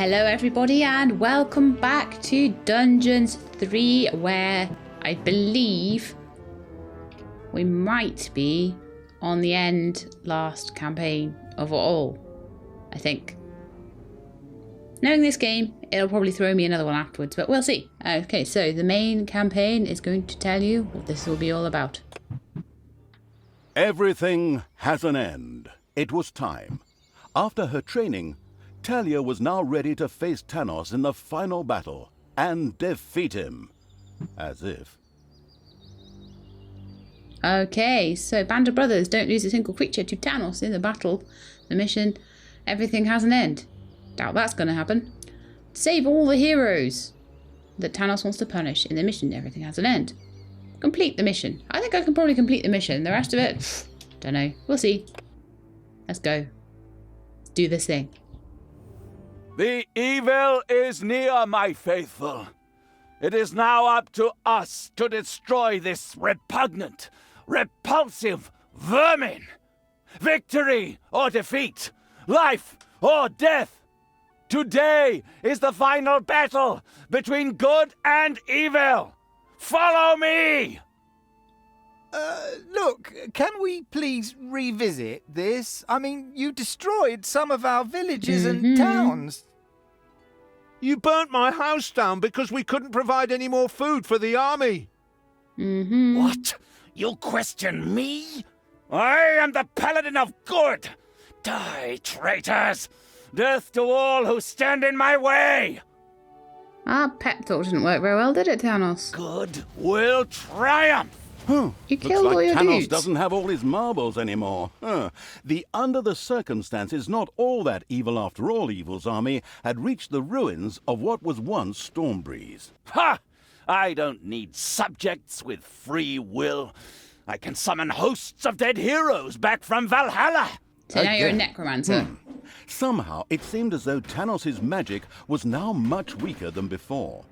Hello everybody and welcome back to Dungeons 3, where I believe we might be on the last campaign of it all, I think. Knowing this game, it'll probably throw me another one afterwards, but we'll see. Okay, so the main campaign is going to tell you what this will be all about. Everything has an end. It was time. After her training, Thalya was now ready to face Tanos in the final battle and defeat him. As if. Okay, so Band of Brothers, don't lose a single creature to Tanos in the battle. The mission, everything has an end. Doubt that's going to happen. Save all the heroes that Tanos wants to punish in the mission, everything has an end. Complete the mission. I think I can probably complete the mission. The rest of it, don't know. We'll see. Let's go. Let's do this thing. The evil is near, my faithful. It is now up to us to destroy this repugnant, repulsive vermin. Victory or defeat, life or death. Today is the final battle between good and evil. Follow me! Look, can we please revisit this? I mean, you destroyed some of our villages and towns. You burnt my house down because we couldn't provide any more food for the army. What? You question me? I am the paladin of good. Die, traitors! Death to all who stand in my way! Our pep talk didn't work very well, did it, Tanos? Good will triumph! You Looks killed all like your Tanos dudes. doesn't have all his marbles anymore. The under the circumstances not all that evil after all evil's army had reached the ruins of what was once Stormbreeze. Ha! I don't need subjects with free will. I can summon hosts of dead heroes back from Valhalla. So now you're a Again. necromancer. Somehow it seemed as though Tanos' magic was now much weaker than before.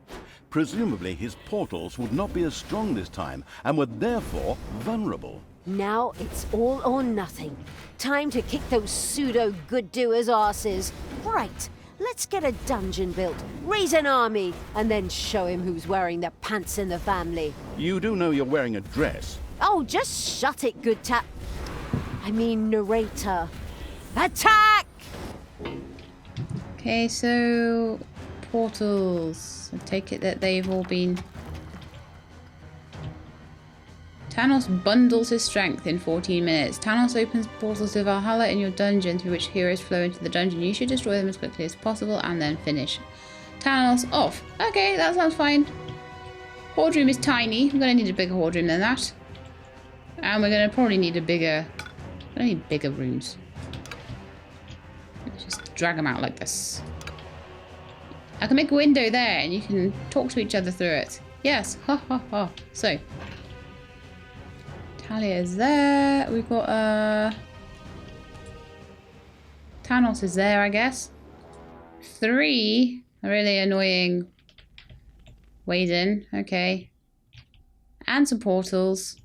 Presumably his portals would not be as strong this time and were therefore vulnerable. Now it's all or nothing. Time to kick those pseudo-good-doers' asses. Right, let's get a dungeon built, raise an army, and then show him who's wearing the pants in the family. You do know you're wearing a dress. Oh, just shut it, good tap. I mean, narrator. Attack! Okay, so portals. I take it that they've all been... Tanos bundles his strength in 14 minutes. Tanos opens portals to Valhalla in your dungeon through which heroes flow into the dungeon. You should destroy them as quickly as possible and then finish Tanos off. Okay, that sounds fine. Hoard room is tiny. I'm going to need a bigger hoard room than that. And we're going to probably need a bigger... I need bigger rooms. Let's just drag them out like this. I can make a window there and you can talk to each other through it. Yes, ha ha ha. So, Thalya is there. We've got Tanos is there, I guess. 3 really annoying ways in. Okay. And some portals.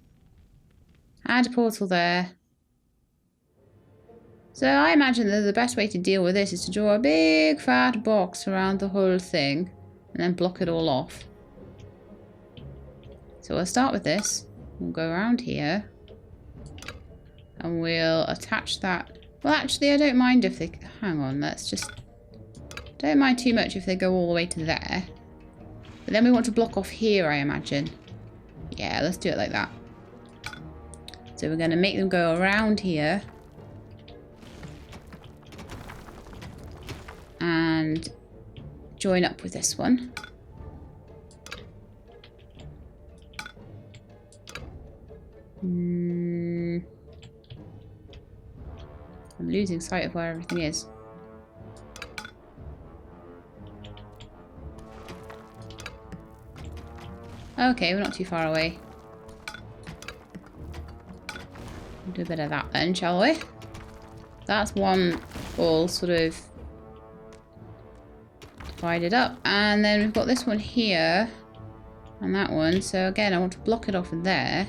Add a portal there. So I imagine that the best way to deal with this is to draw a big fat box around the whole thing and then block it all off. So we'll start with this. We'll go around here and we'll attach that. Well, actually, I don't mind if they... Hang on, let's just... Don't mind too much if they go all the way to there. But then we want to block off here, I imagine. Yeah, let's do it like that. So we're going to make them go around here. And join up with this one. I'm losing sight of where everything is. Okay, we're not too far away. We'll do a bit of that then, shall we? That's one all sort of divided up, and then we've got this one here and that one. So again, I want to block it off there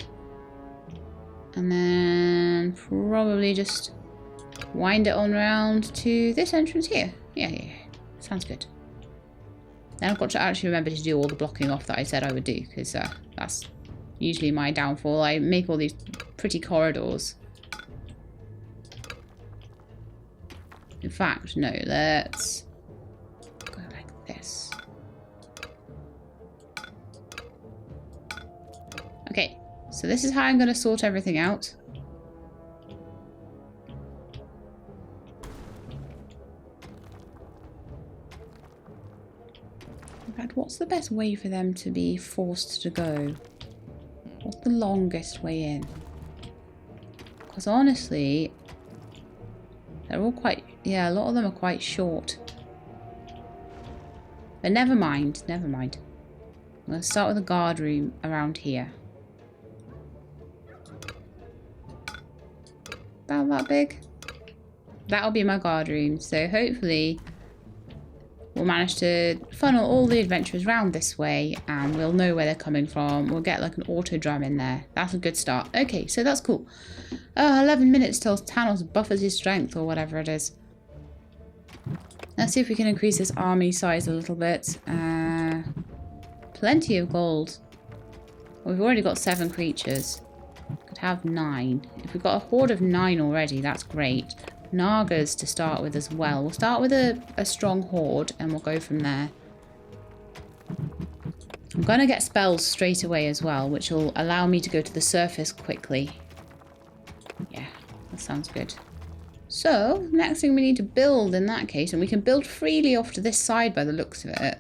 and then probably just wind it on round to this entrance here. Yeah. Sounds good. Then I've got to actually remember to do all the blocking off that I said I would do, because that's usually my downfall. I make all these pretty corridors. In fact, no, let's go like this. Okay, so this is how I'm going to sort everything out. In fact, what's the best way for them to be forced to go? What's the longest way in? Because honestly, they're all quite... yeah, a lot of them are quite short. But never mind, never mind. I'm going to start with a guard room around here. About that big. That'll be my guard room. So hopefully we'll manage to funnel all the adventurers round this way and we'll know where they're coming from. We'll get like an auto drum in there. That's a good start. Okay, so that's cool. 11 minutes till Tanos buffers his strength or whatever it is. Let's see if we can increase this army size a little bit. Plenty of gold. We've already got 7 creatures. Could have 9. If we've got a horde of 9 already, that's great. Nagas to start with as well. We'll start with a strong horde and we'll go from there. I'm going to get spells straight away as well, which will allow me to go to the surface quickly. Yeah, that sounds good. So, next thing we need to build in that case, and we can build freely off to this side by the looks of it,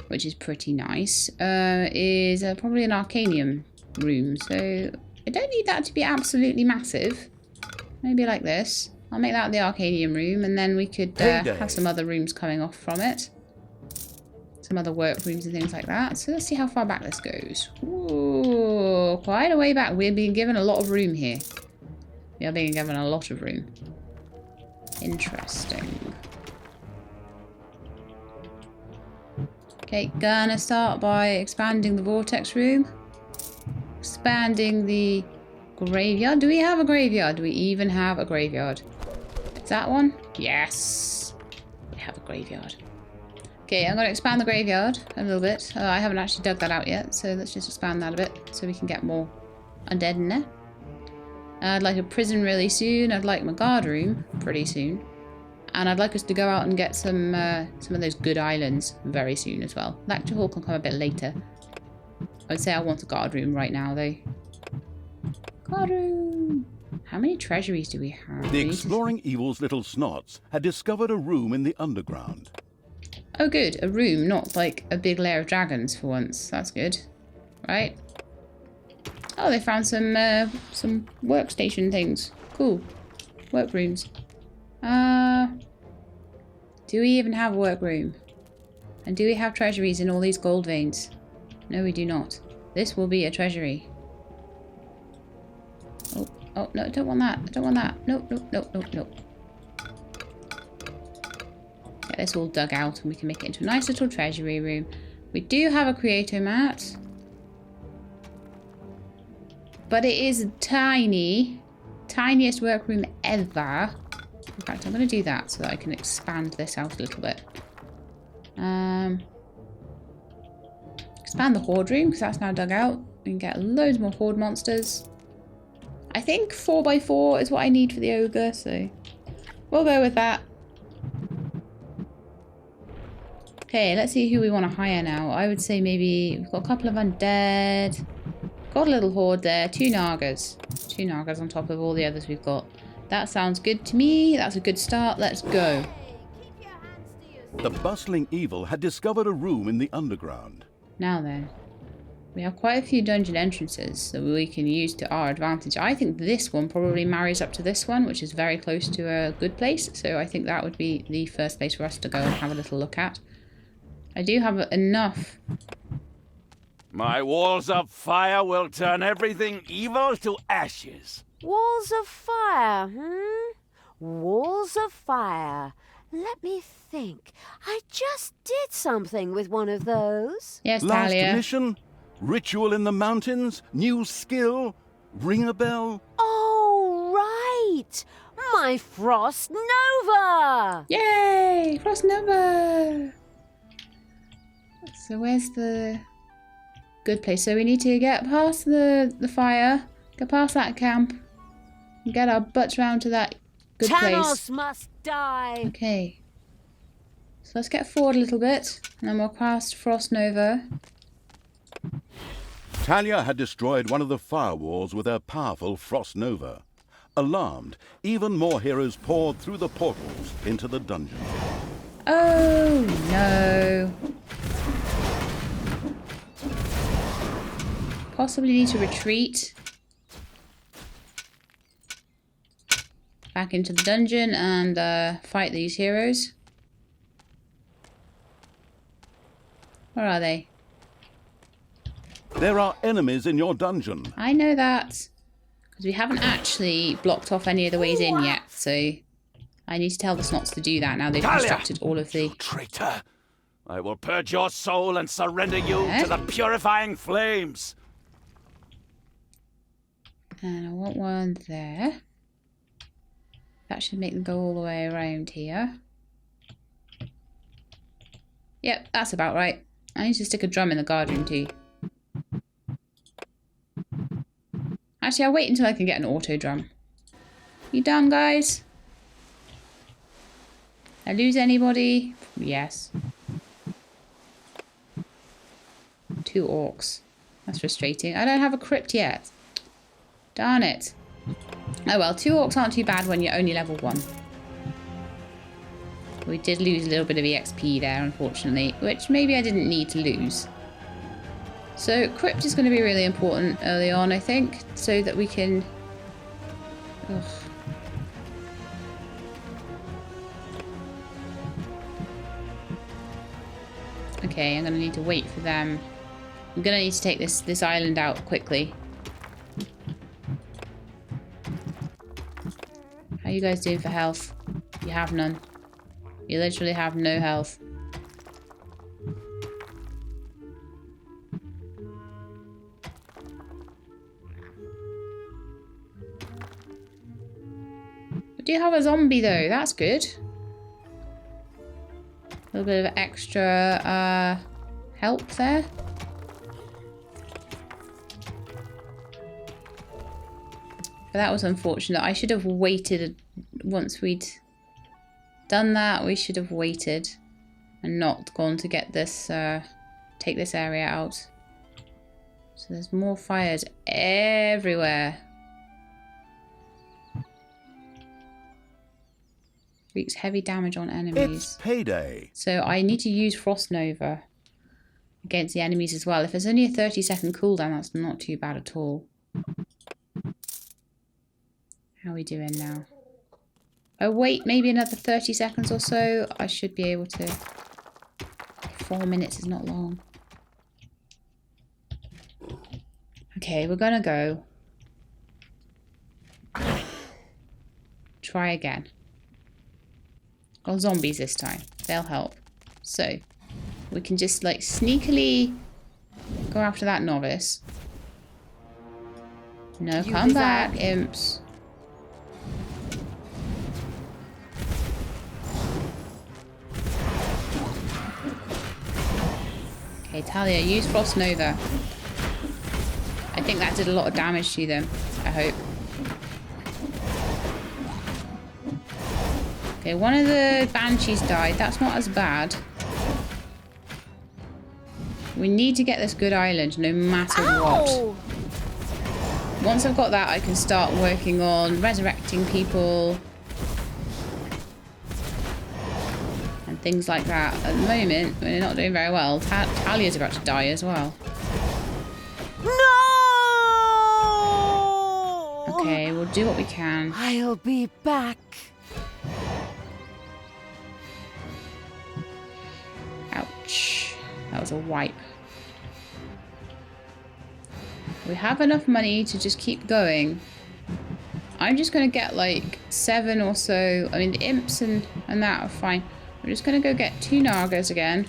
which is pretty nice, is probably an Arcanium room. So, I don't need that to be absolutely massive. Maybe like this. I'll make that the Arcanium room, and then we could have some other rooms coming off from it. Some other work rooms and things like that. So let's see how far back this goes. Ooh, quite a way back. We're being given a lot of room here. We are being given a lot of room. Interesting. Okay, gonna start by expanding the vortex room. Expanding the graveyard. Do we have a graveyard? Do we even have a graveyard? Is that one? Yes. We have a graveyard. Okay, I'm going to expand the graveyard a little bit. I haven't actually dug that out yet, so let's just expand that a bit so we can get more undead in there. I'd like a prison really soon. I'd like my guard room pretty soon. And I'd like us to go out and get some of those good islands very soon as well. Lecture Hall can come a bit later. I'd say I want a guard room right now, though. Guard room! How many treasuries do we have? The exploring evil's little snots had discovered a room in the underground. Oh, good. A room, not like a big lair of dragons for once. That's good. Right? Oh, they found some workstation things. Cool. Work rooms. Do we even have a workroom? And do we have treasuries in all these gold veins? No, we do not. This will be a treasury. Oh, no, I don't want that. I don't want that. Nope. Get this all dug out and we can make it into a nice little treasury room. We do have a creator mat. But it is tiny. Tiniest workroom ever. In fact, I'm going to do that so that I can expand this out a little bit. Expand the horde room because that's now dug out. We can get loads more horde monsters. I think 4x4 is what I need for the ogre, so we'll go with that. Okay, let's see who we want to hire now. I would say maybe we've got a couple of undead. Got a little horde there. 2 Nagas. 2 Nagas on top of all the others we've got. That sounds good to me. That's a good start. Let's go. The bustling evil had discovered a room in the underground. Now then. We have quite a few dungeon entrances that we can use to our advantage. I think this one probably marries up to this one, which is very close to a good place. So I think that would be the first place for us to go and have a little look at. I do have enough. My walls of fire will turn everything evil to ashes. Walls of fire, Walls of fire. Let me think. I just did something with one of those. Yes, Last Thalya. mission? Ritual in the mountains? New skill? Ring a bell? Oh, right. My Frost Nova! Yay! Frost Nova! So where's the good place? So we need to get past the fire, get past that camp, and get our butts round to that good Tanos place. must die! Okay. So let's get forward a little bit, and then we'll cast Frost Nova. Thalya had destroyed one of the firewalls with her powerful Frost Nova. Alarmed, even more heroes poured through the portals into the dungeon. Oh no. Possibly need to retreat back into the dungeon and fight these heroes. Where are they? There are enemies in your dungeon. I know that. Because we haven't actually blocked off any of the ways in yet, so I need to tell the snots to do that now they've Thalya! constructed all of the... Traitor! I will purge your soul and surrender you to the purifying flames. And I want one there. That should make them go all the way around here. Yep, that's about right. I need to stick a drum in the guard room too. Actually, I'll wait until I can get an auto drum. You done, guys? I lose anybody? Yes. 2 orcs. That's frustrating. I don't have a crypt yet. Darn it. Oh well, 2 orcs aren't too bad when you're only level 1. We did lose a little bit of EXP there, unfortunately, which maybe I didn't need to lose. So crypt is going to be really important early on, I think, so that we can... Ugh. Okay, I'm going to need to wait for them. I'm going to need to take this island out quickly. How are you guys doing for health? You have none. You literally have no health. Do you have a zombie though? That's good. A little bit of extra help there. But that was unfortunate. I should have waited once we'd done that. We should have waited and not gone to get this, take this area out. So there's more fires everywhere. Wreaks heavy damage on enemies. It's payday. So I need to use Frost Nova against the enemies as well. If there's only a 30-second cooldown, that's not too bad at all. How are we doing now? Oh wait, maybe another 30 seconds or so. I should be able to... 4 minutes is not long. Okay, we're gonna go. Try again. Got zombies this time. They'll help. So, we can just like sneakily go after that novice. No, come back, imps. Okay, Thalya, use Frost Nova. I think that did a lot of damage to them. I hope. Okay, one of the banshees died. That's not as bad. We need to get this good island no matter what. Once I've got that, I can start working on resurrecting people and things like that. At the moment, we're not doing very well. Thalya's about to die as well. No! Okay, we'll do what we can. I'll be back. Ouch. That was a wipe. We have enough money to just keep going. I'm just going to get like 7 or so. I mean, the imps and that are fine. We're just going to go get 2 Nagas again.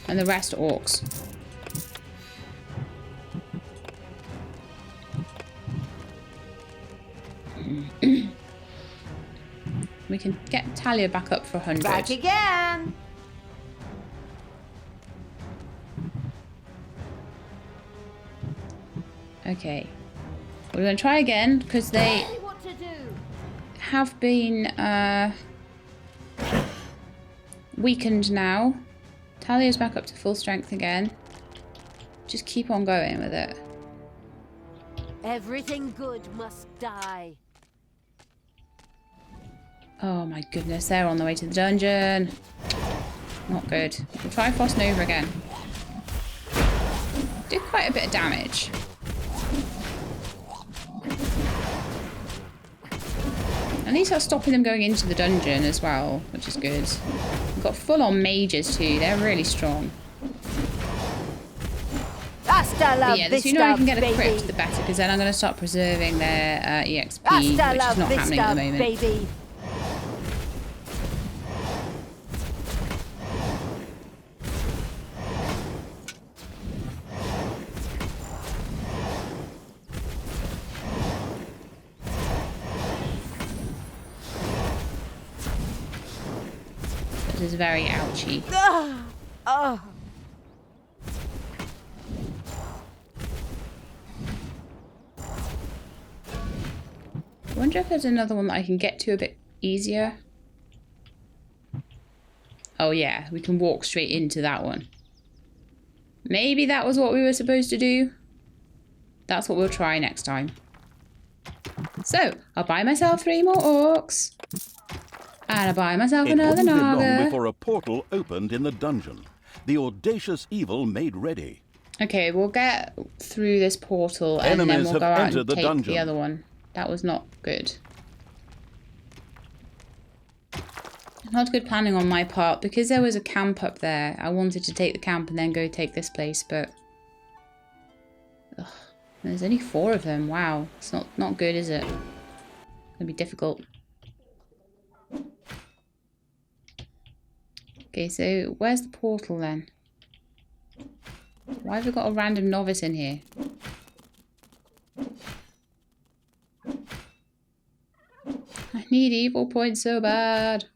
And the rest orcs. We can get Thalya back up for 100. Back again. Okay. We're going to try again because they Tell me what to do. have been weakened now. Thalya's back up to full strength again. Just keep on going with it. Everything good must die. Oh my goodness, they're on the way to the dungeon. Not good. We'll try Frost Nova again. Did quite a bit of damage. At least that's stopping them going into the dungeon as well, which is good. We've got full-on mages too. They're really strong. Hasta la But yeah, the vista, sooner I can get a baby. crypt, the better, because then I'm going to start preserving their EXP, Hasta which la is not vista, happening at the moment. baby. This is very ouchy. Oh. I wonder if there's another one that I can get to a bit easier. Oh yeah, we can walk straight into that one. Maybe that was what we were supposed to do. That's what we'll try next time. So, I'll buy myself 3 more orcs. And I'll buy myself It another wouldn't be long Naga. before a portal opened in the dungeon. The audacious evil made ready. Okay, we'll get through this portal and then Enemies we'll have go out entered and the take dungeon. the other one. That was not good. Not good planning on my part, because there was a camp up there. I wanted to take the camp and then go take this place, but ugh, there's only 4 of them. Wow, it's not good, is it? It's gonna be difficult. Okay, so where's the portal then? Why have we got a random novice in here? I need evil points so bad.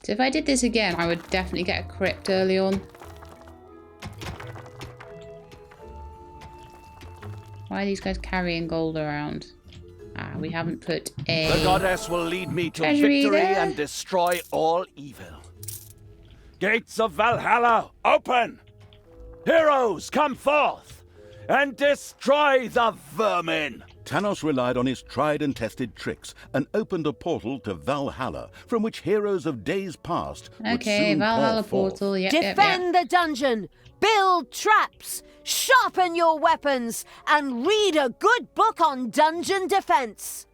So if I did this again, I would definitely get a crypt early on. Why are these guys carrying gold around? Ah, we haven't put a... The goddess will lead me to treasury victory there. and destroy all evil. Gates of Valhalla, open! Heroes, come forth and destroy the vermin! Tanos relied on his tried and tested tricks and opened a portal to Valhalla, from which heroes of days past would Okay, soon Valhalla pour forth. portal, yep, Defend the dungeon. Build traps. Sharpen your weapons. And read a good book on dungeon defense.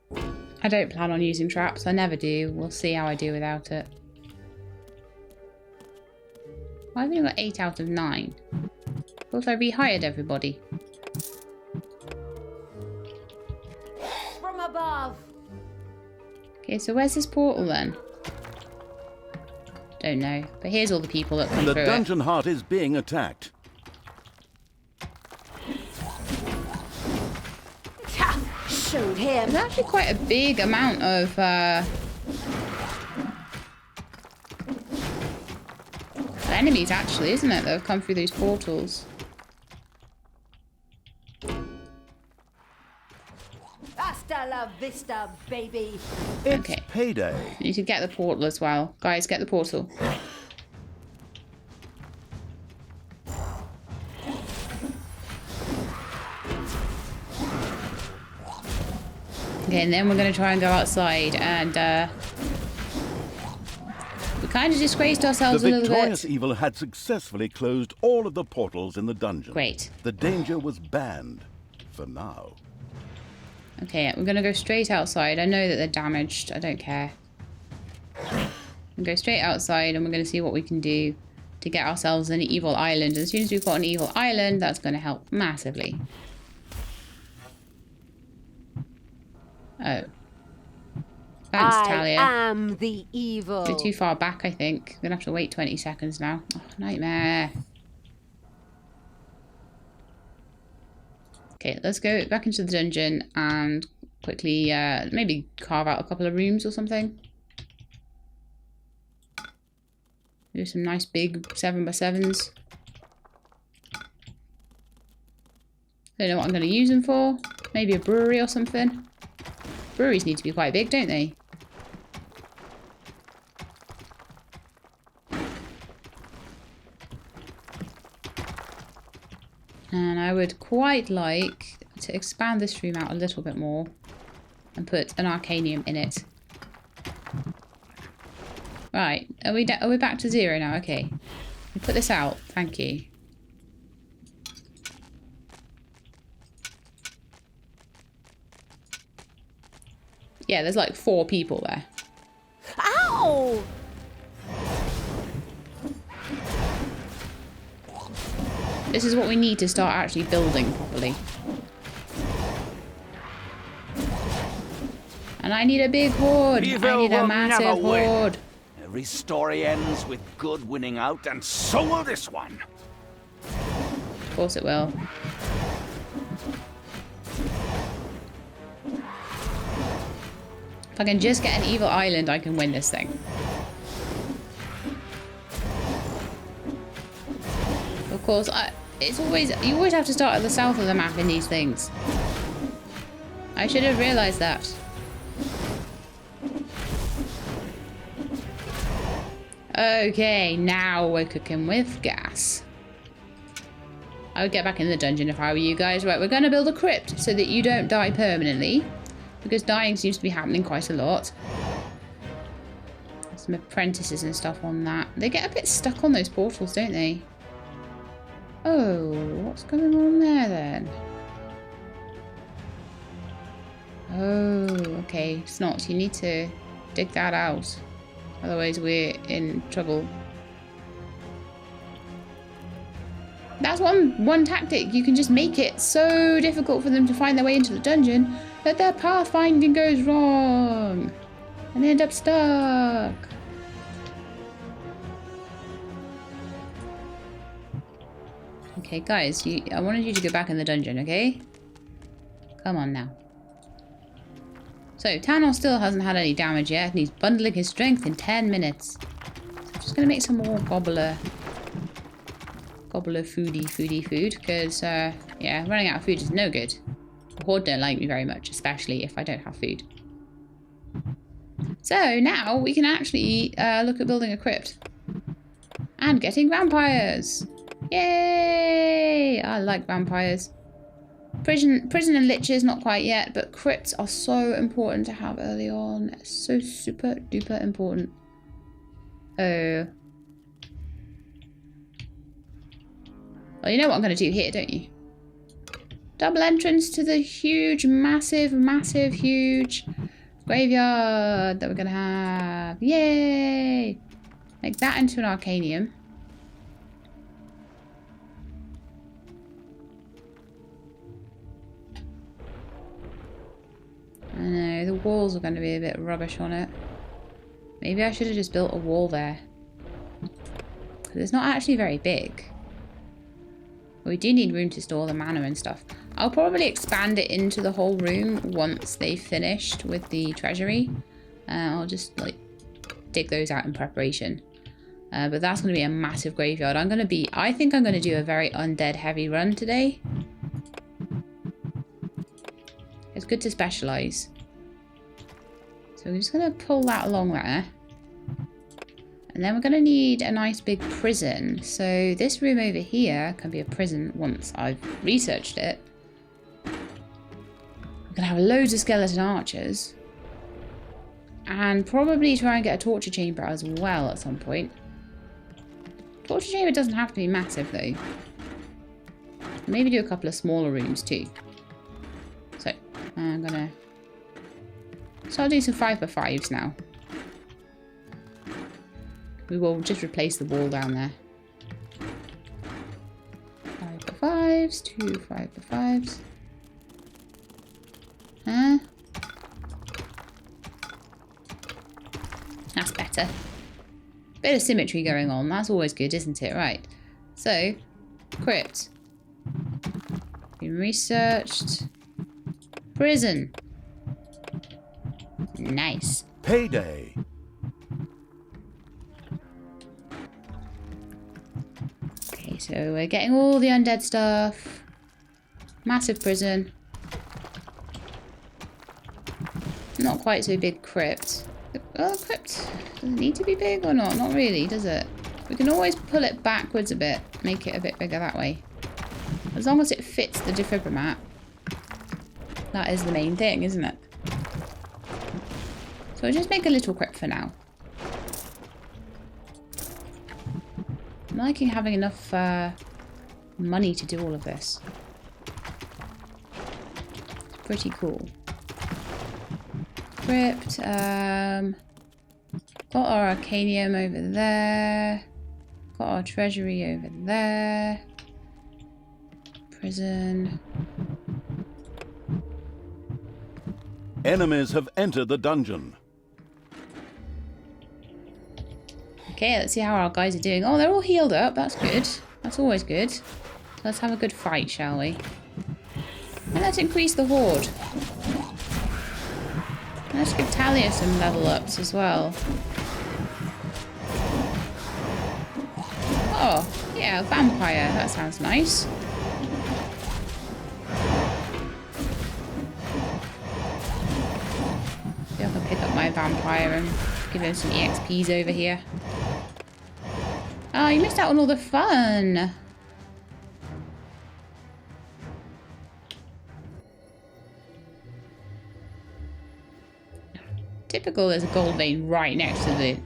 I don't plan on using traps, I never do. We'll see how I do without it. Why have we got 8 out of 9? Thought I rehired everybody. From above. Okay, so where's this portal then? Don't know. But here's all the people that come The through dungeon heart is being attacked. Ha! Showed him. There's actually quite a big amount of enemies, actually, isn't it, that have come through these portals? Hasta la vista, baby. It's Okay. payday. You should get the portal as well. Guys, get the portal. Okay, and then we're going to try and go outside and we kind of disgraced The ourselves a little victorious bit. evil had successfully closed all of the portals in the dungeon. Great. The danger was banned, for now. Okay, we're going to go straight outside. I know that they're damaged. I don't care. We'll go straight outside and we're going to see what we can do to get ourselves an evil island. As soon as we've got an evil island, that's going to help massively. Oh. Thanks, I Thalya. am the evil. We're too far back, I think. We're going to have to wait 20 seconds now. Oh, nightmare. Okay, let's go back into the dungeon and quickly maybe carve out a couple of rooms or something. Do some nice big 7x7s. Don't know what I'm going to use them for. Maybe a brewery or something. Breweries need to be quite big, don't they? And I would quite like to expand this room out a little bit more and put an arcanium in it. Right, are we back to 0 now? Okay. Put this out, thank you. Yeah, there's like 4 people there. Ow! This is what we need to start actually building properly. And I need a big horde. I need a massive horde. Every story ends with good winning out, and so will this one. Of course it will. If I can just get an evil island, I can win this thing. Of course, you always have to start at the south of the map in these things. I should have realised that. Okay, now we're cooking with gas. I would get back in the dungeon if I were you guys. Right, we're going to build a crypt so that you don't die permanently. Because dying seems to be happening quite a lot. Some apprentices and stuff on that. They get a bit stuck on those portals, don't they? Oh, what's going on there then? Oh, okay. Snot, you need to dig that out. Otherwise we're in trouble. That's one tactic. You can just make it so difficult for them to find their way into the dungeon that their pathfinding goes wrong. And they end up stuck. Okay, guys, I wanted you to go back in the dungeon, okay? Come on now. So, Tanos still hasn't had any damage yet, and he's bundling his strength in 10 minutes. So I'm just going to make some more gobbler foodie food, because, yeah, running out of food is no good. The Horde don't like me very much, especially if I don't have food. So, now we can actually look at building a crypt. And getting vampires! Yay! I like vampires. Prison and liches, not quite yet, but crypts are so important to have early on. So super duper important. Oh. Well, you know what I'm going to do here, don't you? Double entrance to the huge, massive, huge graveyard that we're going to have. Yay! Make that into an arcanium. I know, the walls are going to be a bit rubbish on it. Maybe I should have just built a wall there. Because it's not actually very big. But we do need room to store the mana and stuff. I'll probably expand it into the whole room once they've finished with the treasury. I'll just like dig those out in preparation. But that's going to be a massive graveyard. I think I'm going to do a very undead heavy run today. It's good to specialise. So we're just going to pull that along there. And then we're going to need a nice big prison. So this room over here can be a prison once I've researched it. We're going to have loads of skeleton archers. And probably try and get a torture chamber as well at some point. Torture chamber doesn't have to be massive though. Maybe do a couple of smaller rooms too. So I'm gonna start doing some 5x5s now. We will just replace the wall down there. 5x5s, 2 5x5s. Huh? That's better. Bit of symmetry going on. That's always good, isn't it? Right. So, crypt. Been researched. Prison. Nice. Payday. Okay, so we're getting all the undead stuff. Massive prison. Not quite so big crypt. Oh, crypt. Does it need to be big or not? Not really, does it? We can always pull it backwards a bit. Make it a bit bigger that way. As long as it fits the defibrimat. That is the main thing, isn't it? So we'll just make a little crypt for now. I'm liking having enough money to do all of this. It's pretty cool. Crypt. Got our arcanium over there. Got our treasury over there. Prison. Enemies have entered the dungeon. Okay, let's see how our guys are doing. Oh, they're all healed up. That's good. That's always good. Let's have a good fight, shall we? And let's increase the horde. Let's give Thalya some level ups as well. Oh, yeah, vampire. That sounds nice. See if I can pick up my vampire and give him some EXPs over here. Oh, you missed out on all the fun. Typical, there's a gold vein right next to the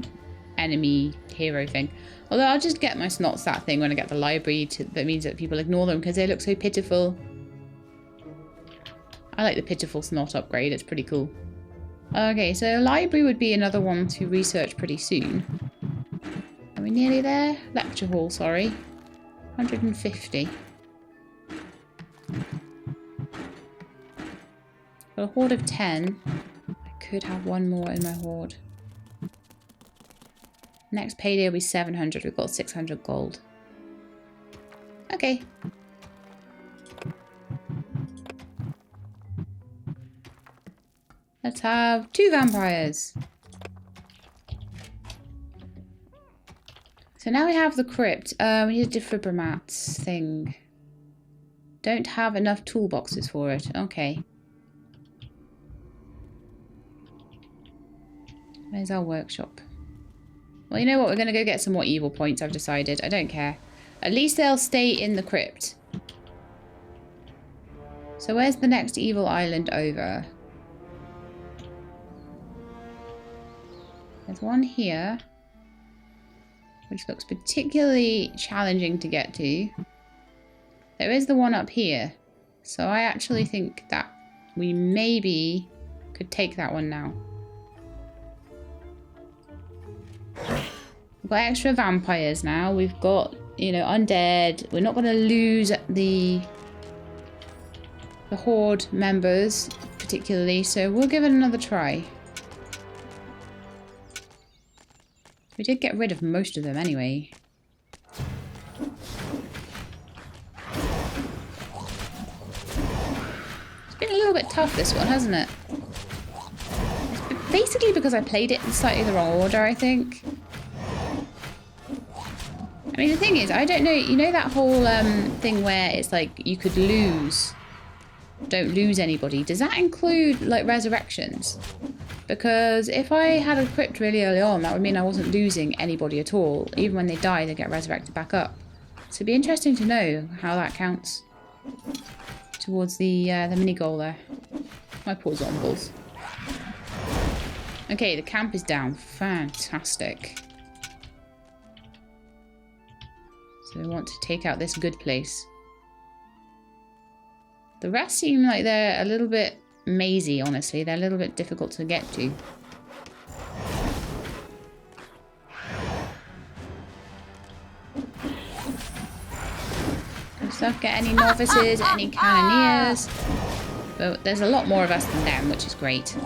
enemy hero thing. Although I'll just get my snot stat thing when I get the library. That means that people ignore them because they look so pitiful. I like the pitiful snot upgrade. It's pretty cool. Okay, so library would be another one to research pretty soon. Are we nearly there? Lecture hall, sorry. 150. For a horde of 10. Could have one more in my horde. Next payday will be 700. We've got 600 gold. Okay. Let's have 2 vampires. So now we have the crypt. We need a defibrimat thing. Don't have enough toolboxes for it. Okay. Where's our workshop? Well, you know what? We're going to go get some more evil points, I've decided. I don't care. At least they'll stay in the crypt. So where's the next evil island over? There's one here. Which looks particularly challenging to get to. There is the one up here. So I actually think that we maybe could take that one now. We've got extra vampires now. We've got, you know, undead. We're not going to lose the horde members particularly, so we'll give it another try. We did get rid of most of them anyway. It's been a little bit tough, this one, hasn't it? It's basically because I played it in slightly the wrong order, I think. I mean, the thing is, I don't know, you know that whole thing where it's like you could lose, don't lose anybody. Does that include, like, resurrections? Because if I had a crypt really early on, that would mean I wasn't losing anybody at all. Even when they die, they get resurrected back up. So it'd be interesting to know how that counts towards the mini goal there. My poor zombies. Okay, the camp is down. Fantastic. So we want to take out this good place. The rest seem like they're a little bit mazy, honestly. They're a little bit difficult to get to. Good stuff. Get any novices, any cannoneers. But there's a lot more of us than them, which is great.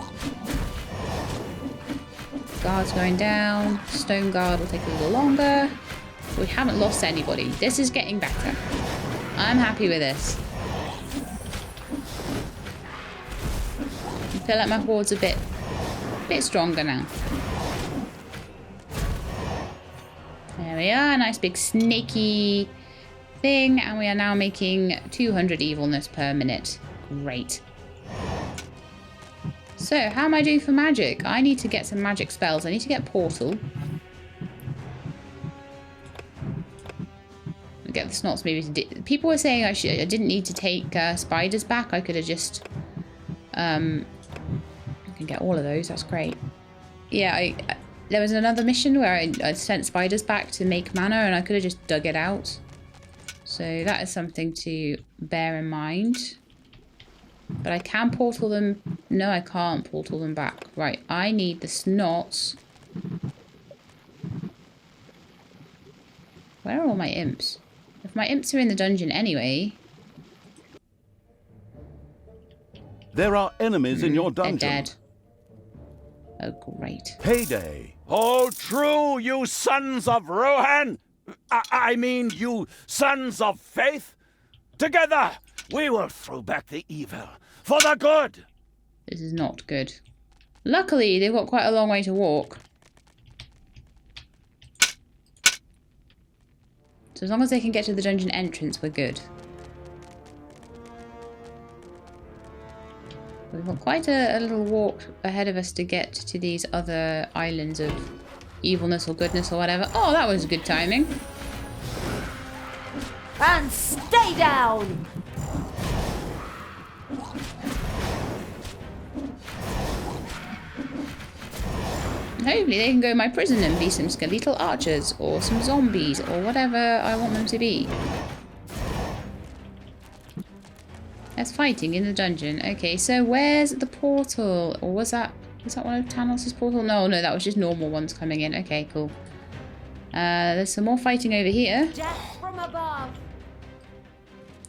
Guards going down. Stone guard will take a little longer. We haven't lost anybody. This is getting better. I'm happy with this. I feel like my horde's a bit bit stronger now. There we are, nice big snaky thing, and we are now making 200 evilness per minute. Great. So, how am I doing for magic? I need to get some magic spells. I need to get Portal. Get the snots maybe to people were saying I didn't need to take spiders back. I could have just I can get all of those. That's great. Yeah, there was another mission where I sent spiders back to make mana, and I could have just dug it out. So that is something to bear in mind. But I can portal them. No, I can't portal them back. Right, I need the snots. Where are all my imps? If my imps are in the dungeon anyway... There are enemies in your dungeon. They're dead. Oh, great. Payday. Hold true, you sons of Rohan! I mean, you sons of faith! Together, we will throw back the evil for the good! This is not good. Luckily, they've got quite a long way to walk. So as long as they can get to the dungeon entrance, we're good. We've got quite a little walk ahead of us to get to these other islands of evilness or goodness or whatever. Oh, that was good timing. And stay down! Hopefully they can go in my prison and be some skeletal archers or some zombies or whatever I want them to be. There's fighting in the dungeon. Okay, so where's the portal? Or was that one of Tanos' portal? No, that was just normal ones coming in. Okay, cool. There's some more fighting over here. Death from above.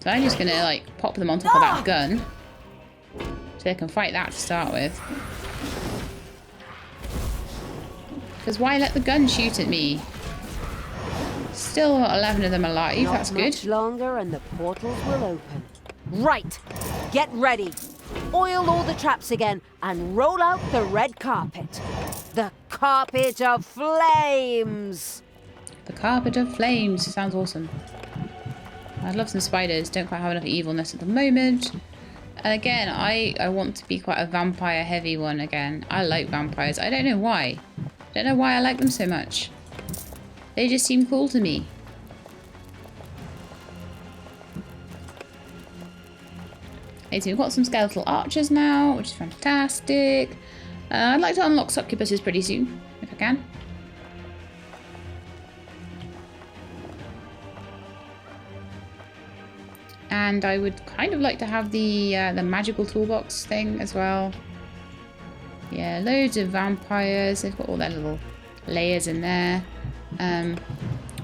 So I'm just gonna like pop them on top of that gun. So they can fight that to start with. Because why let the gun shoot at me? Still got 11 of them alive. That's good. Not much longer and the portals will open. Right. Get ready. Oil all the traps again and roll out the red carpet. The carpet of flames. The carpet of flames. Sounds awesome. I'd love some spiders. Don't quite have enough evilness at the moment. And again, I want to be quite a vampire heavy one again. I like vampires. I don't know why. Don't know why I like them so much. They just seem cool to me. Okay, so we've got some skeletal archers now, which is fantastic. I'd like to unlock succubuses pretty soon, if I can. And I would kind of like to have the magical toolbox thing as well. Yeah, loads of vampires. They've got all their little layers in there.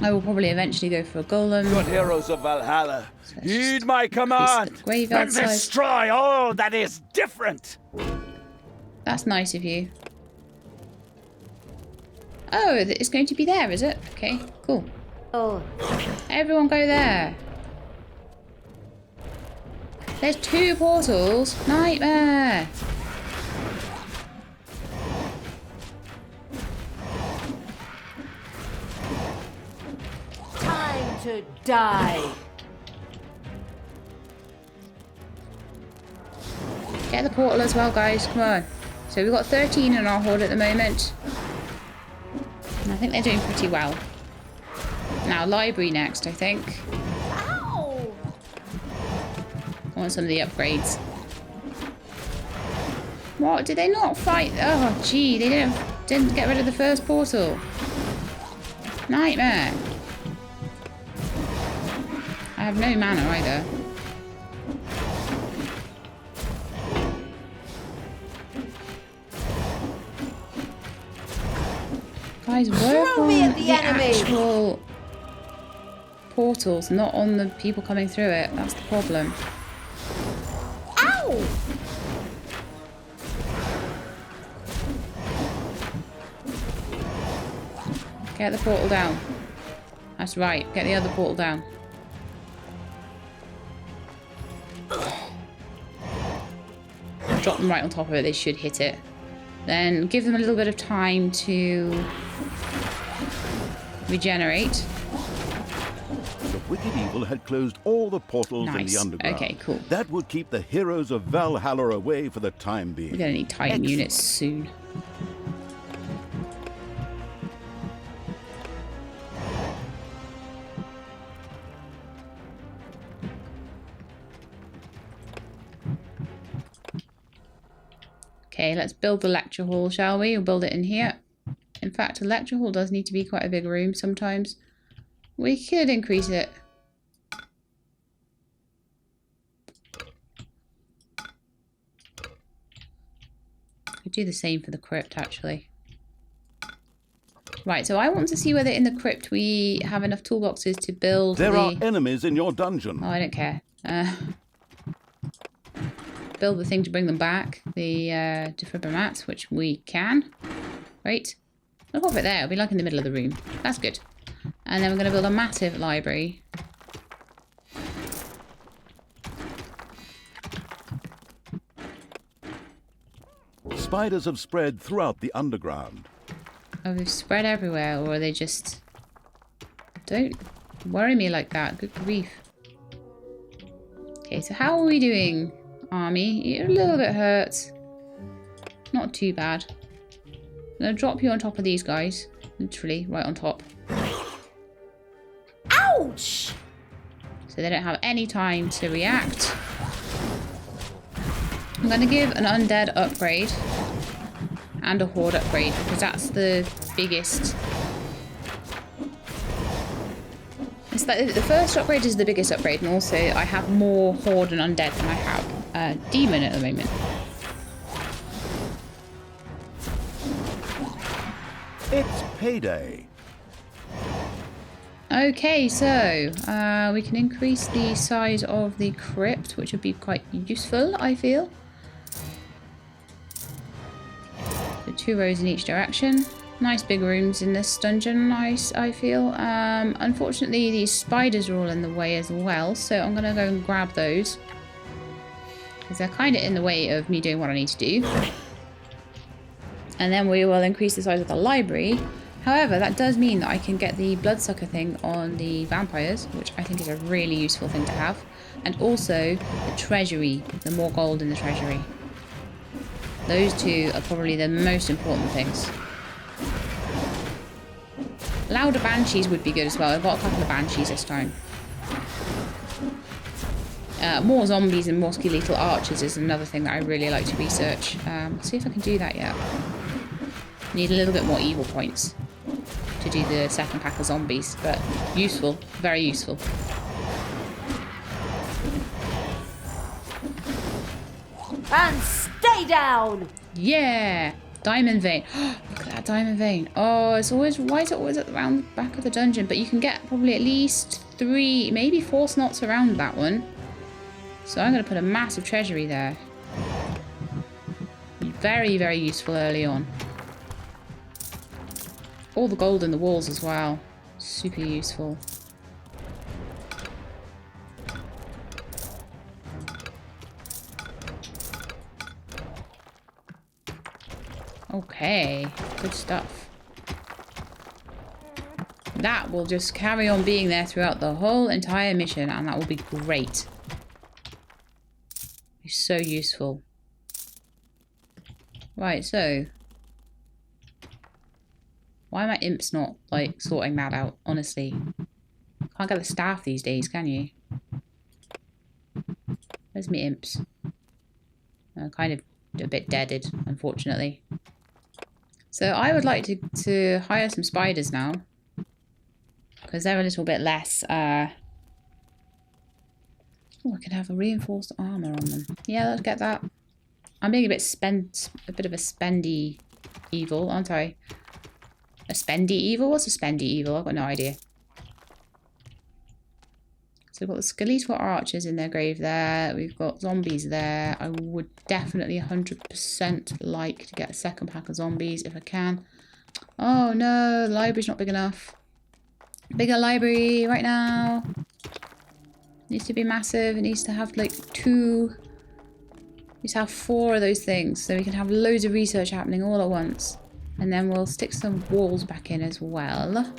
I will probably eventually go for a golem. Good heroes of Valhalla, So heed my command and graveyard size. destroy all that is different. That's nice of you. Oh, it's going to be there, is it? Okay, cool. Oh, Everyone go there. There's 2 portals. Nightmare. time to die. Get the portal as well, guys. Come on. So we've got 13 in our horde at the moment. And I think they're doing pretty well. Now, library next, I think. Ow! I want some of the upgrades. What? Did they not fight? Oh, gee. They didn't get rid of the first portal. Nightmare. I have no mana either. Guys, work Throw on me at the the enemy. actual portals, not on the people coming through it. That's the problem. Ow! Get the portal down. That's right. Get the other portal down. Drop them right on top of it. They should hit it. Then give them a little bit of time to regenerate. The wicked evil had closed all the portals in Nice. the underground. Okay, cool. That would keep the heroes of Valhalla away for the time being. We're going to need Titan Excellent. units soon. Okay, let's build the lecture hall, shall we? We'll build it in here. In fact, a lecture hall does need to be quite a big room sometimes. We could increase it. Could do the same for the crypt, actually. Right, so I want to see whether in the crypt we have enough toolboxes to build There are enemies in your dungeon. Oh, I don't care. Build the thing to bring them back. The defibrillats, which we can. Right. Look over it there. It'll be like in the middle of the room. That's good. And then we're going to build a massive library. Spiders have spread throughout the underground. Oh, they've spread everywhere, or are they just... Don't worry me like that. Good grief. Okay, so how are we doing, army? You're a little bit hurt. Not too bad. I'm going to drop you on top of these guys. Literally, right on top. Ouch! So they don't have any time to react. I'm going to give an undead upgrade. And a horde upgrade, because that's the biggest... It's like the first upgrade is the biggest upgrade, and also I have more horde and undead than I have demon at the moment. It's payday. Okay, so we can increase the size of the crypt, which would be quite useful, I feel. So 2 rows in each direction. Nice big rooms in this dungeon, I feel. Unfortunately, these spiders are all in the way as well, so I'm going to go and grab those. Because they're kind of in the way of me doing what I need to do. And then we will increase the size of the library. However, that does mean that I can get the bloodsucker thing on the vampires, which I think is a really useful thing to have. And also the treasury, the more gold in the treasury. Those two are probably the most important things. Louder banshees would be good as well. I've got a couple of banshees this time. More zombies and more skeletal archers is another thing that I really like to research. See if I can do that yet. Need a little bit more evil points to do the second pack of zombies, but useful, very useful. And stay down! Yeah! Diamond vein. Look at that diamond vein. Oh, it's always... Why is it always around the back of the dungeon? But you can get probably at least 3, maybe 4 slots around that one. So I'm going to put a massive treasury there. Very, very useful early on. All the gold in the walls as well. Super useful. Okay, good stuff. That will just carry on being there throughout the whole entire mission, and that will be great. It's so useful. Right, so... Why are my imps not, like, sorting that out, honestly? Can't get the staff these days, can you? Where's my imps? Kind of a bit deaded, unfortunately. So I would like to hire some spiders now. Because they're a little bit less... Oh, I can have a reinforced armor on them. Yeah, let's get that. I'm being a bit of a spendy evil, aren't I? A spendy evil? What's a spendy evil? I've got no idea. So we've got the skeletal archers in their grave there. We've got zombies there. I would definitely 100% like to get a second pack of zombies if I can. Oh no, the library's not big enough. Bigger library right now. Needs to be massive. It needs to have like 2 Just have 4 of those things so we can have loads of research happening all at once. And then we'll stick some walls back in as well.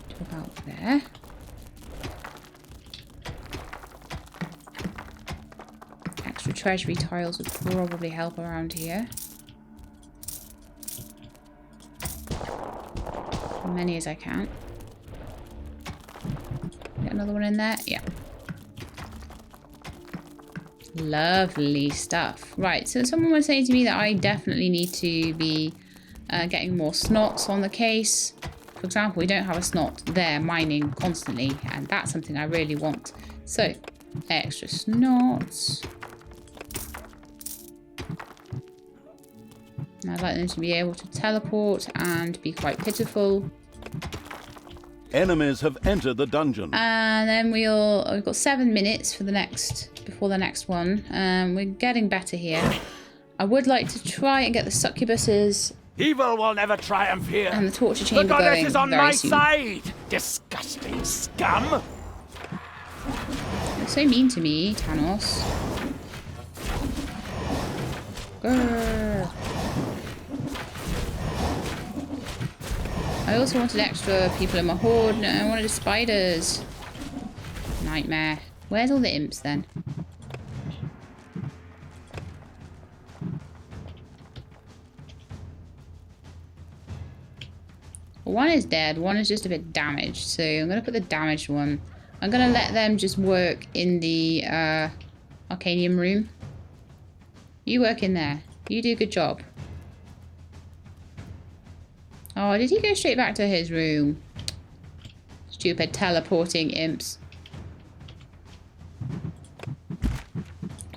To about there. Extra treasury tiles would probably help around here. As many as I can. Get another one in there? Yeah. Lovely stuff. Right, so someone was saying to me that I definitely need to be getting more snots on the case. For example, we don't have a snot there mining constantly, and that's something I really want. So, extra snots. And I'd like them to be able to teleport and be quite pitiful. Enemies have entered the dungeon. And then we've got 7 minutes for before the next one. We're getting better here. I would like to try and get the succubuses Evil will never triumph here. and the torture The chamber goddess going is on very my soon. side. Disgusting scum. You're so mean to me, Tanos. Grr. I also wanted extra people in my horde. No, I wanted the spiders. Nightmare. Where's all the imps then? One is dead, one is just a bit damaged. So I'm going to put the damaged one. I'm going to let them just work in the Arcanium room. You work in there. You do a good job. Oh, did he go straight back to his room? Stupid teleporting imps.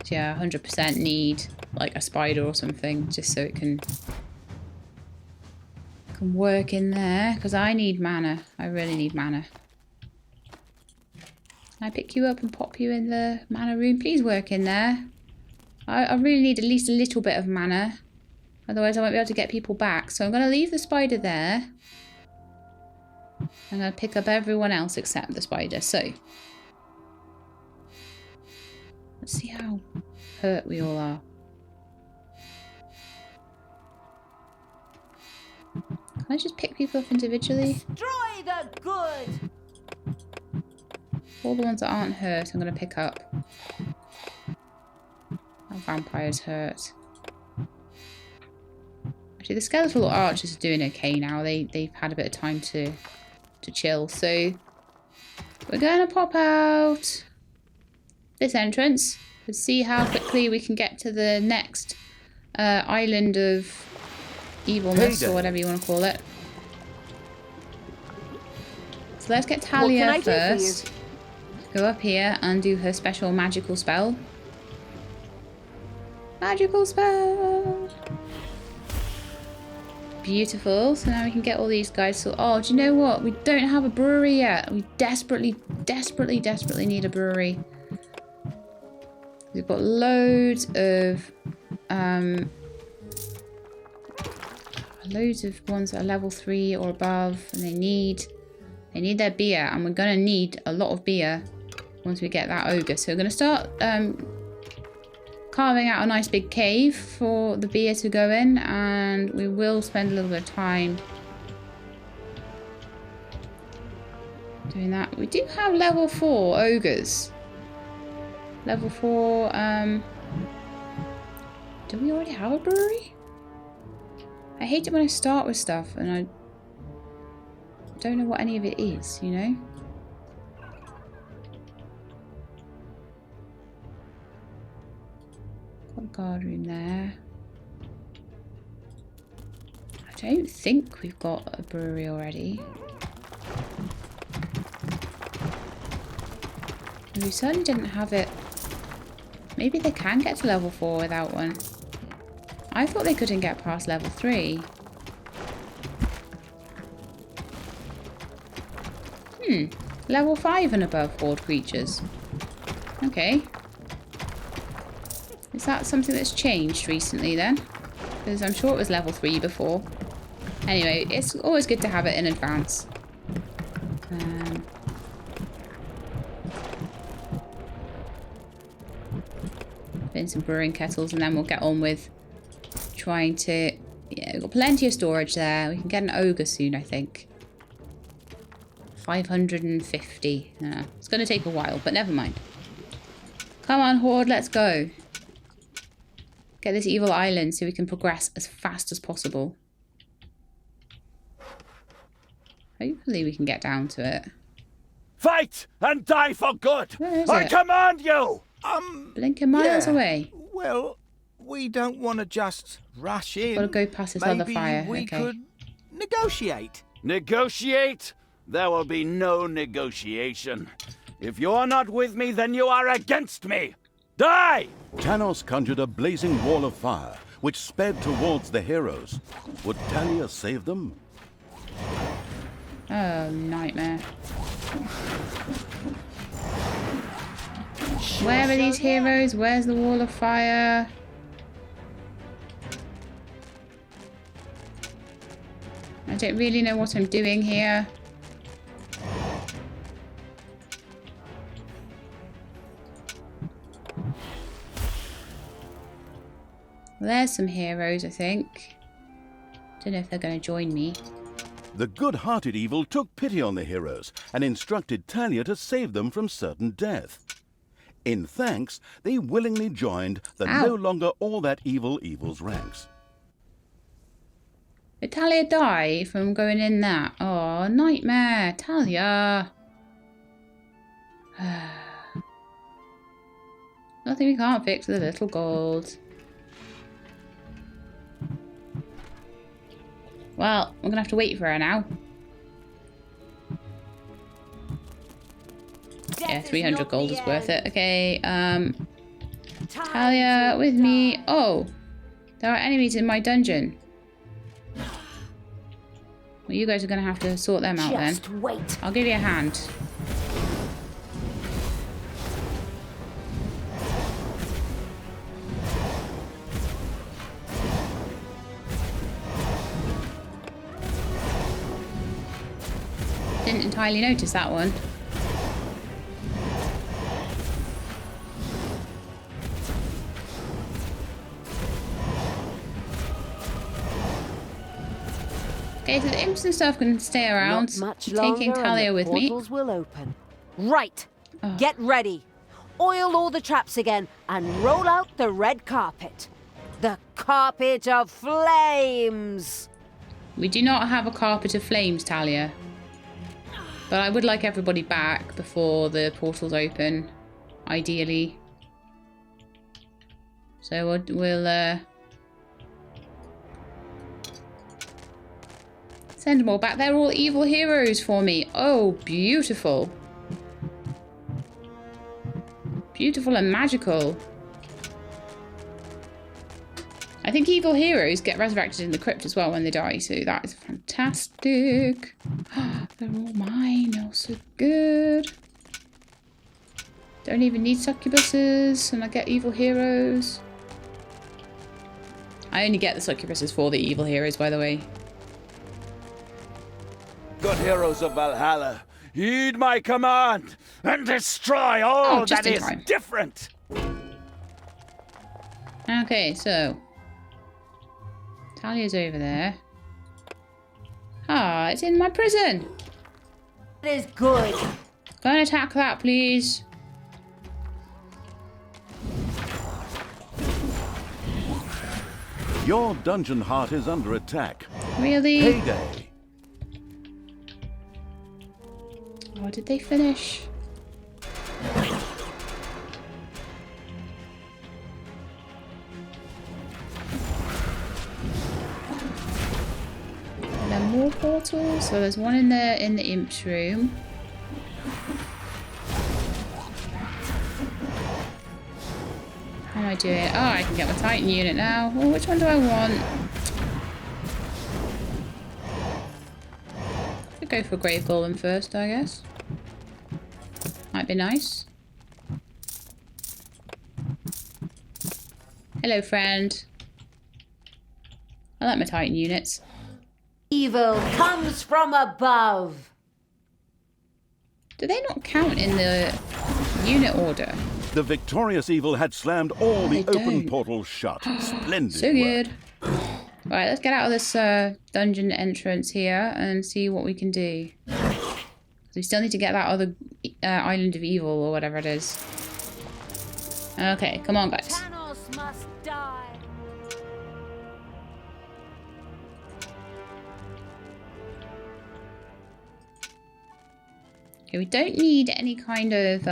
So yeah, 100% need like a spider or something just so it can work in there. Because I need mana. I really need mana. Can I pick you up and pop you in the mana room? Please work in there. I really need at least a little bit of mana. Otherwise I won't be able to get people back. So I'm going to leave the spider there. I'm going to pick up everyone else except the spider. So let's see how hurt we all are. Can I just pick people up individually? Destroy the good! All the ones that aren't hurt I'm going to pick up. Our vampire's hurt. Actually, the skeletal archers are doing okay now. They've had a bit of time to chill. So we're going to pop out this entrance and see how quickly we can get to the next island of evilness, or whatever you want to call it. So let's get Thalya first. Go up here and do her special magical spell. Magical spell! Beautiful. So now we can get all these guys. So, oh, do you know what? We don't have a brewery yet. We desperately, desperately, desperately need a brewery. We've got loads of ones that are level 3 or above, and they need their beer, and we're gonna need a lot of beer once we get that ogre. So we're gonna start carving out a nice big cave for the beer to go in, and we will spend a little bit of time doing that. We do have level 4 ogres. Level 4, do we already have a brewery? I hate it when I start with stuff and I don't know what any of it is, you know? Got a guard room there. I don't think we've got a brewery already. And we certainly didn't have it. Maybe they can get to level 4 without one. I thought they couldn't get past level 3. Level 5 and above horde creatures. Okay. Is that something that's changed recently then? Because I'm sure it was level 3 before. Anyway, it's always good to have it in advance. in some brewing kettles, and then we'll get on with trying to... Yeah, we've got plenty of storage there. We can get an ogre soon, I think. 550. Yeah, it's going to take a while, but never mind. Come on, Horde, let's go. Get this evil island so we can progress as fast as possible. Hopefully we can get down to it. Fight and die for good! Where is I it? command you! Blinking miles yeah. away. Well, we don't want to just rush in. Gotta go past this Maybe other fire. we Okay. could negotiate. Negotiate? There will be no negotiation. If you're not with me, then you are against me! Die! Tanos conjured a blazing wall of fire, which sped towards the heroes. Would Thalya save them? Oh, nightmare. Where are these heroes? Where's the wall of fire? I don't really know what I'm doing here. There's some heroes, I think. Don't know if they're going to join me. The good-hearted evil took pity on the heroes and instructed Thalya to save them from certain death. In thanks, they willingly joined the Ow. no longer all that evil evil's ranks. Did Thalya die from going in that? Oh, nightmare. Thalya. Nothing we can't fix with a little gold. Well, we're going to have to wait for her now. Yeah, 300 gold is worth it. Okay, Thalya, with me. Oh, there are enemies in my dungeon. Well, you guys are going to have to sort them out then. Just wait. I'll give you a hand. Didn't entirely notice that one. Okay, so the imps and stuff can stay around. Not much Taking longer, Thalya and the with me. portals will open. Right. Oh. Get ready. Oil all the traps again and roll out the red carpet. The carpet of flames. We do not have a carpet of flames, Thalya. But I would like everybody back before the portals open, ideally. So we'll send them all back. They're all evil heroes for me. Oh, beautiful. Beautiful and magical. I think evil heroes get resurrected in the crypt as well when they die, so that is fantastic. They're all mine, oh so good. Don't even need succubuses, and I get evil heroes. I only get the succubuses for the evil heroes, by the way. Good heroes of Valhalla, heed my command and destroy all just that in is time. different. Okay, so Thalya's over there. Ah, it's in my prison. It is good. Go and attack that, please. Your dungeon heart is under attack. Really? Payday! Oh, did they finish? And then more portals. So there's one in the imp's room. How am I doing? Oh, I can get my Titan unit now. Oh, which one do I want? Could go for Grave Golem first, I guess. Might be nice. Hello, friend. I like my Titan units. Evil comes from above. Do they not count in the unit order? The victorious evil had slammed all the They open don't. portals shut. Splendid So work. good. Right, let's get out of this dungeon entrance here and see what we can do. We still need to get that other island of evil or whatever it is. Okay, come on, guys. Tanos must die. Okay, we don't need any kind of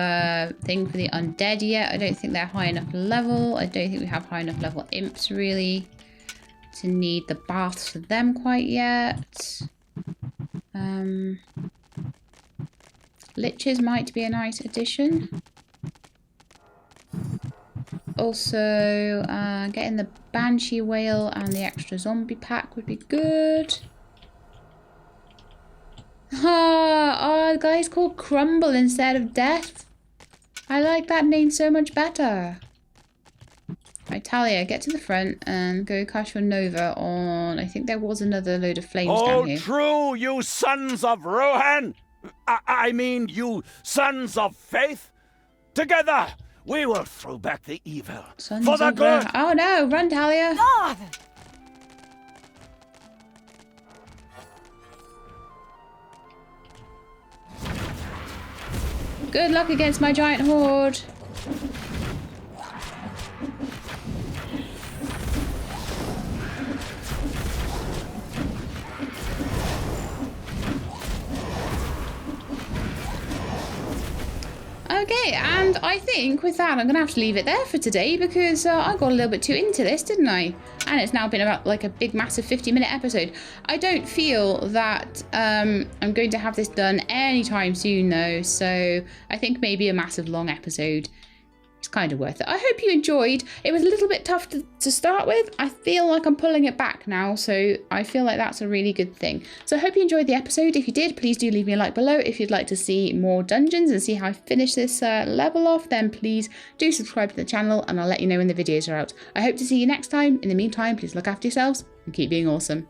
thing for the undead yet. I don't think they're high enough level. I don't think we have high enough level imps really to need the baths for them quite yet. Liches might be a nice addition. Also, getting the Banshee Whale and the extra zombie pack would be good. Oh, the guy's called Crumble instead of Death. I like that name so much better. Right, Thalya, get to the front and go cast your Nova on... I think there was another load of flames down Hold here. true, you sons of Rohan! I mean, you sons of faith! Together, we will throw back the evil. Sons for the of good! Oh no, run, Thalya! God! Good luck against my giant horde. Okay, and I think with that I'm going to have to leave it there for today because I got a little bit too into this, didn't I? And it's now been about like a big massive 50-minute episode. I don't feel that I'm going to have this done anytime soon though, so I think maybe a massive long episode is kind of worth it. I hope you enjoyed. It was a little bit tough to start with. I feel like I'm pulling it back now, so I feel like that's a really good thing. So I hope you enjoyed the episode. If you did, please do leave me a like below. If you'd like to see more dungeons and see how I finish this level off, then please do subscribe to the channel and I'll let you know when the videos are out. I hope to see you next time. In the meantime, please look after yourselves and keep being awesome.